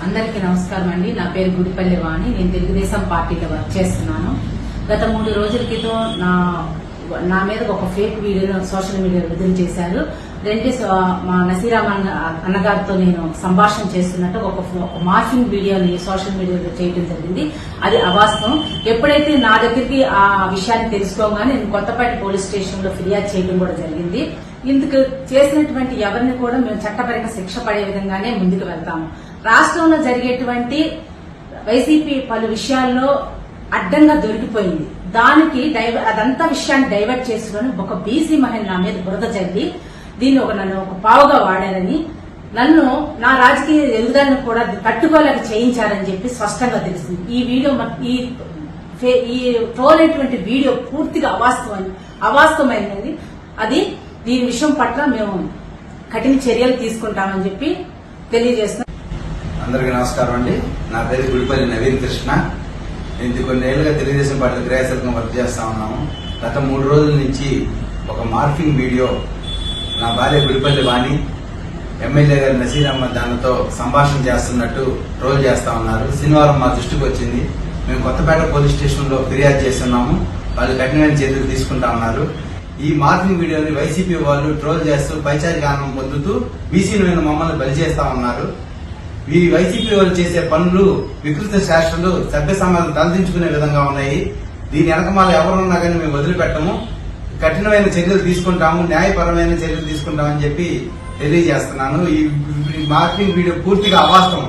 అందరికీ నమస్కారం అండి. నా పేరు గుడిపల్లి వాణి. నేను తెలుగుదేశం పార్టీలో వర్క్ చేస్తున్నాను. గత 3 రోజుల క్రితం నా మీద ఒక ఫేక్ వీడియోను సోషల్ మీడియాలో విడుదల చేశారు. మా నసీరామ్ అన్నగారితో నేను సంభాషణ చేస్తున్నట్టు ఒక మార్ఫింగ్ వీడియోని సోషల్ మీడియాలో చేయడం జరిగింది. అది అవాస్తవం. ఎప్పుడైతే నా దగ్గరికి ఆ విషయాన్ని తెలుసుకోగానే నేను కొత్తపేట పోలీస్ స్టేషన్ లో ఫిర్యాదు చేయడం కూడా జరిగింది. ఇందుకు చేసినటువంటి ఎవరిని కూడా మేము చట్టపరంగా శిక్ష పడే విధంగానే ముందుకు వెళ్తాము. రాష్ట్రంలో జరిగేటువంటి వైసీపీ పలు విషయాల్లో అడ్డంగా దొరికిపోయింది. దానికి అదంతా విషయాన్ని డైవర్ట్ చేసుకుని ఒక బీసీ మహిళ నా మీద బురద చల్లి దీన్ని నన్ను ఒక పావుగా వాడారని, నన్ను నా రాజకీయ ఎదుగుదలను కూడా తట్టుకోలేక చేయించారని చెప్పి స్పష్టంగా తెలిసింది. ఈ వీడియో ఈ ట్రోల్ అయినటువంటి వీడియో పూర్తిగా అవాస్తవమైనది. దీని విషయం పట్ల మేము కఠిన చర్యలు తీసుకుంటామని చెప్పి తెలియజేస్తున్నాం. అందరికీ నమస్కారం అండి. నా పేరు గుడిపల్లి నవీన్ కృష్ణ. నేను కొన్నేళ్లుగా తెలుగుదేశం పార్టీ క్రియాశీలకంగా వర్క్ చేస్తా ఉన్నాము. గత 3 రోజుల నుంచి ఒక మార్ఫింగ్ వీడియో నా భార్య గుడిపల్లి వాణి ఎమ్మెల్యే గారి నసీరామ్ దానితో సంభాషణ చేస్తున్నట్టు ట్రోల్ చేస్తా ఉన్నారు. శనివారం మా దృష్టికి వచ్చింది. మేము కొత్తపేట పోలీస్ స్టేషన్ లో ఫిర్యాదు చేస్తున్నాము. వాళ్ళు కఠినమైన చర్యలు తీసుకుంటా ఉన్నారు. ఈ మార్ఫింగ్ వీడియోని వైసీపీ వాళ్ళు ట్రోల్ చేస్తూ పైచారిక ఆనందం పొందుతూ బీసీల మీద మమ్మల్ని బలి చేస్తా ఉన్నారు. ఈ వైసీపీ వాళ్ళు చేసే పనులు వికృత శాస్త్రాలు సభ్య సమాజం తలదించుకునే విధంగా ఉన్నాయి. దీని వెనకమాల ఎవరున్నా కానీ మేము వదిలిపెట్టము. కఠినమైన చర్యలు తీసుకుంటాము, న్యాయపరమైన చర్యలు తీసుకుంటామని చెప్పి తెలియజేస్తున్నాను. ఈ మార్ఫింగ్ వీడియో పూర్తిగా అవాస్తవం.